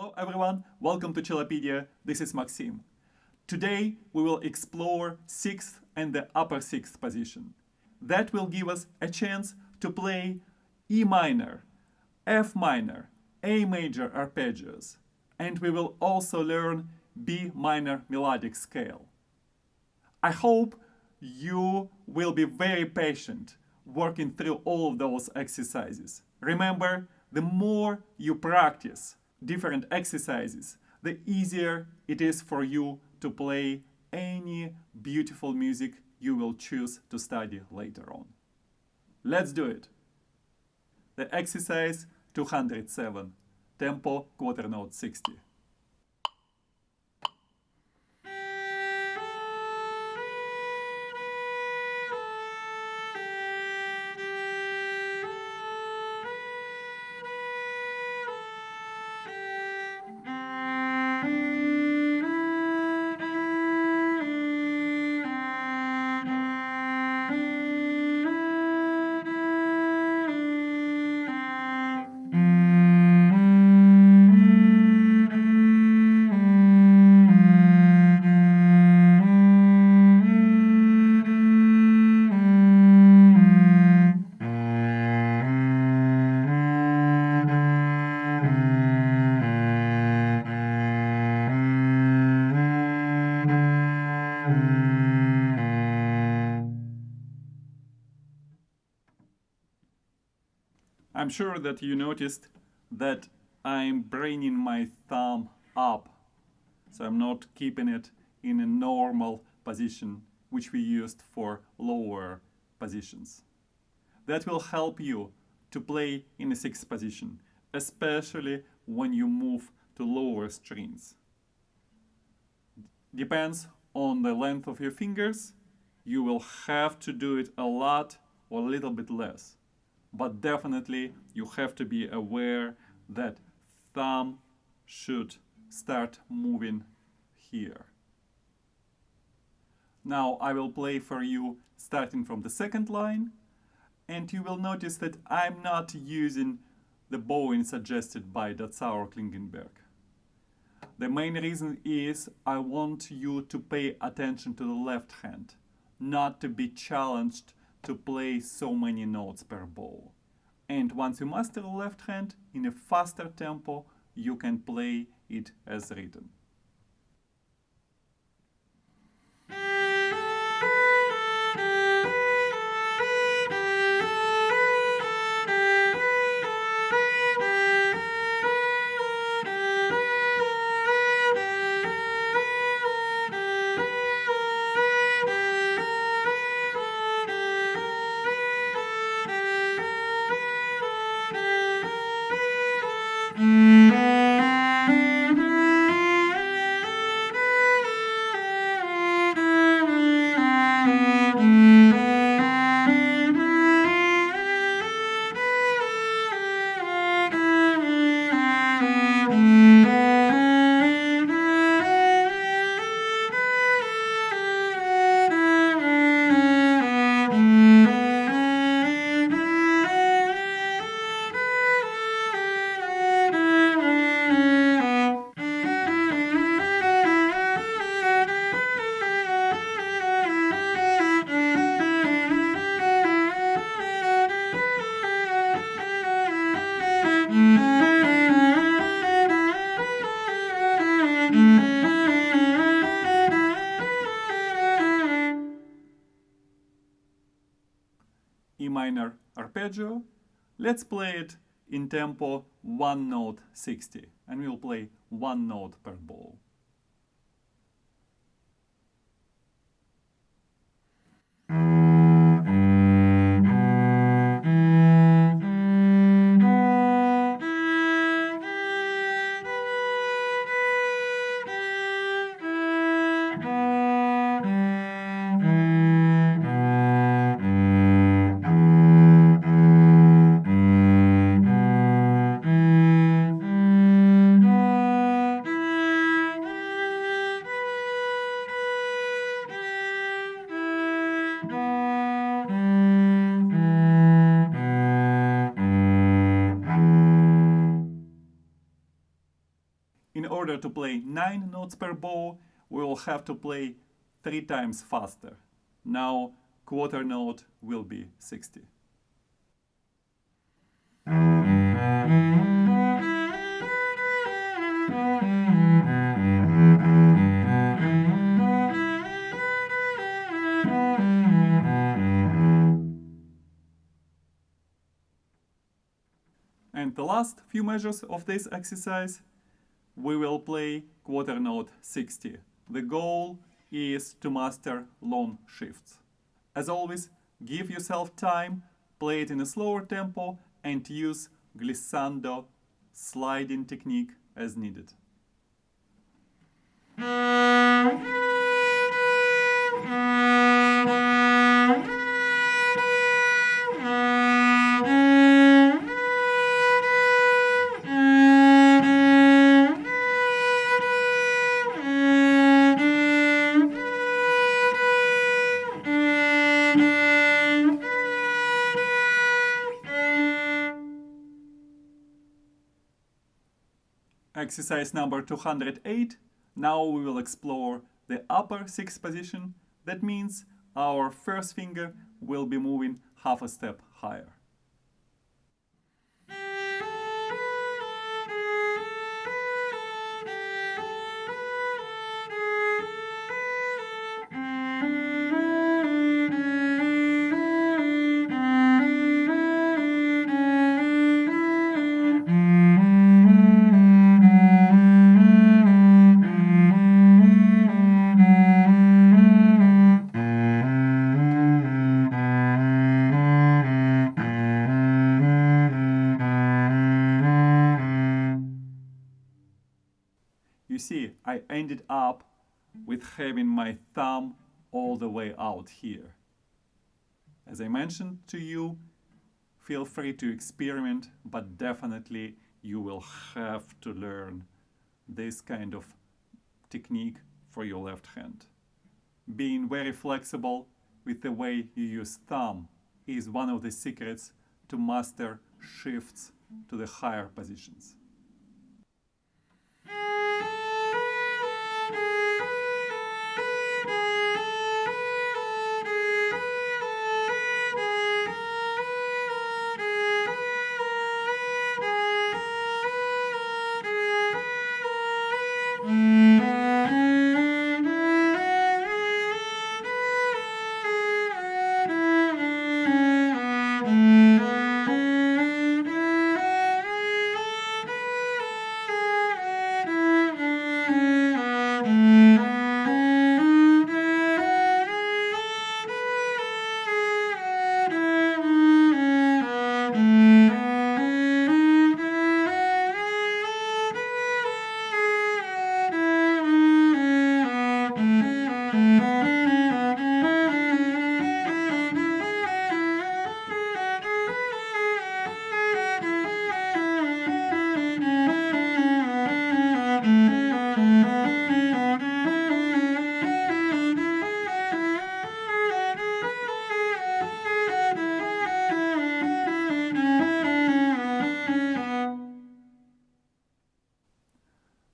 Hello everyone, welcome to Cellopedia. This is Maxim. Today we will explore 6th and the upper 6th position. That will give us a chance to play E minor, F minor, A major arpeggios, and we will also learn B minor melodic scale. I hope you will be very patient working through all of those exercises. Remember, the more you practice different exercises, the easier it is for you to play any beautiful music you will choose to study later on. Let's do it. The exercise 207, tempo quarter note 60. I'm sure that you noticed that I'm bringing my thumb up, so I'm not keeping it in a normal position, which we used for lower positions. That will help you to play in a 6th position, especially when you move to lower strings. Depends on the length of your fingers. You will have to do it a lot or a little bit less. But definitely you have to be aware that thumb should start moving here. Now I will play for you starting from the 2nd line, and you will notice that I'm not using the bowing suggested by Dotzauer-Klingenberg. The main reason is I want you to pay attention to the left hand, not to be challenged to play so many notes per bow. And once you master the left hand in a faster tempo, you can play it as written. E minor arpeggio. Let's play it in tempo 1 note 60, and we'll play 1 note per bow. In order to play 9 notes per bow, we will have to play 3 times faster. Now quarter note will be 60. And the last few measures of this exercise, we will play quarter note 60. The goal is to master long shifts. As always, give yourself time, play it in a slower tempo, and use glissando sliding technique as needed. Exercise number 208. Now we will explore the upper 6th position. That means our first finger will be moving half a step higher. You see, I ended up with having my thumb all the way out here. As I mentioned to you, feel free to experiment, but definitely you will have to learn this kind of technique for your left hand. Being very flexible with the way you use thumb is one of the secrets to master shifts to the higher positions.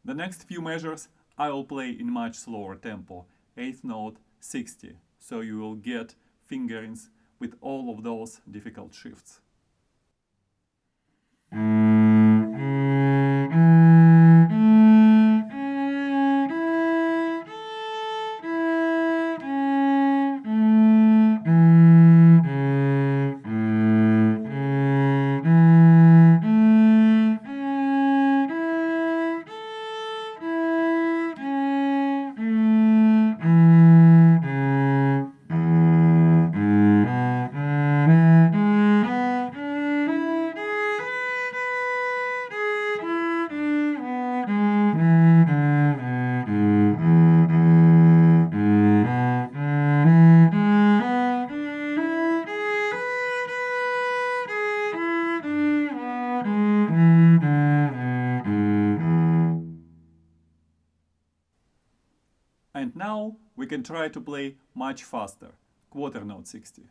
The next few measures I will play in much slower tempo, 8th note 60, so you will get fingerings with all of those difficult shifts. And now we can try to play much faster, quarter note 60.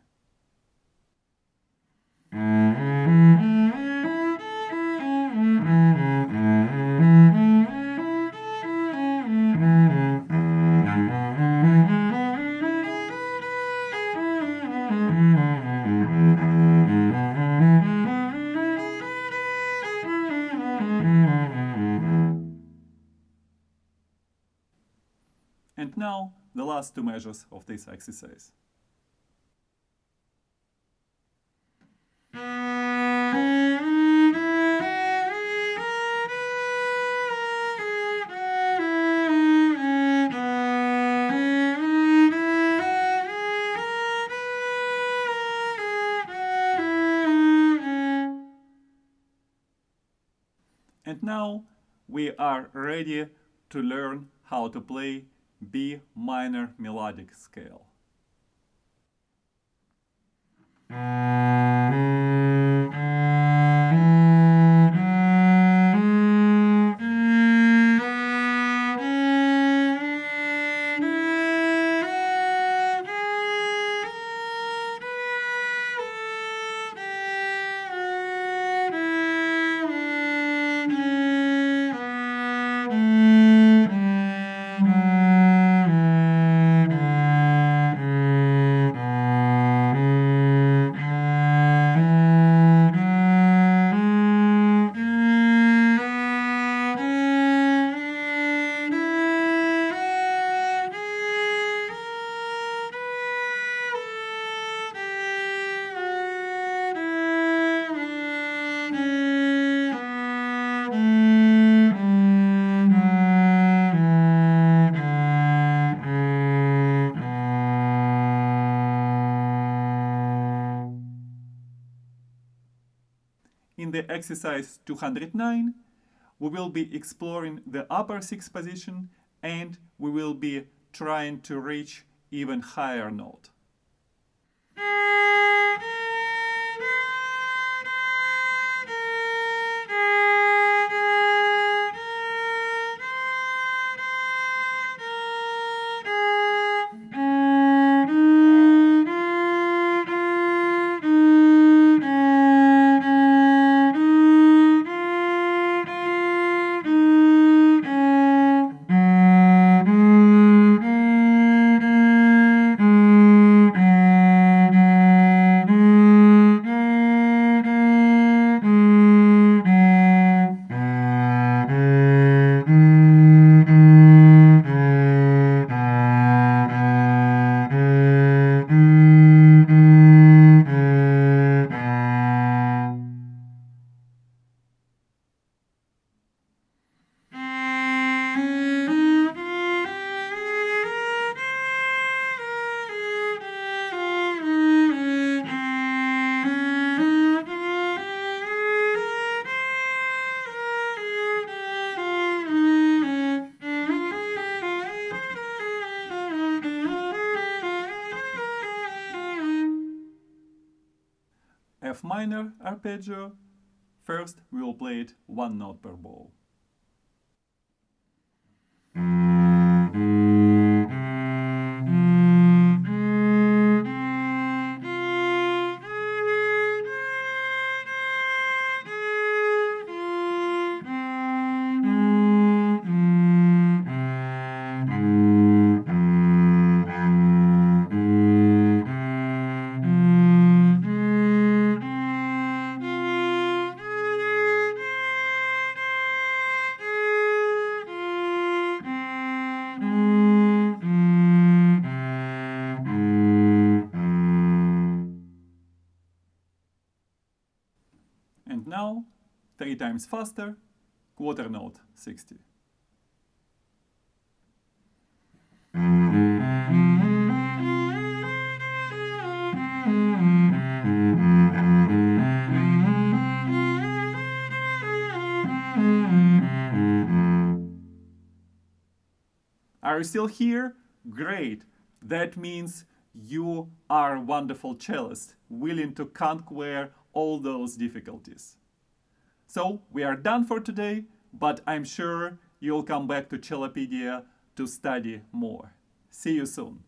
And now, the last two measures of this exercise. And now we are ready to learn how to play B minor melodic scale. In the exercise 209, we will be exploring the upper sixth position and we will be trying to reach even higher note. F minor arpeggio. First, we will play it one note per bow. And now, 3 times faster, quarter note 60. Are you still here? Great! That means you are a wonderful cellist, willing to conquer all those difficulties. So we are done for today, but I'm sure you'll come back to Cellopedia to study more. See you soon.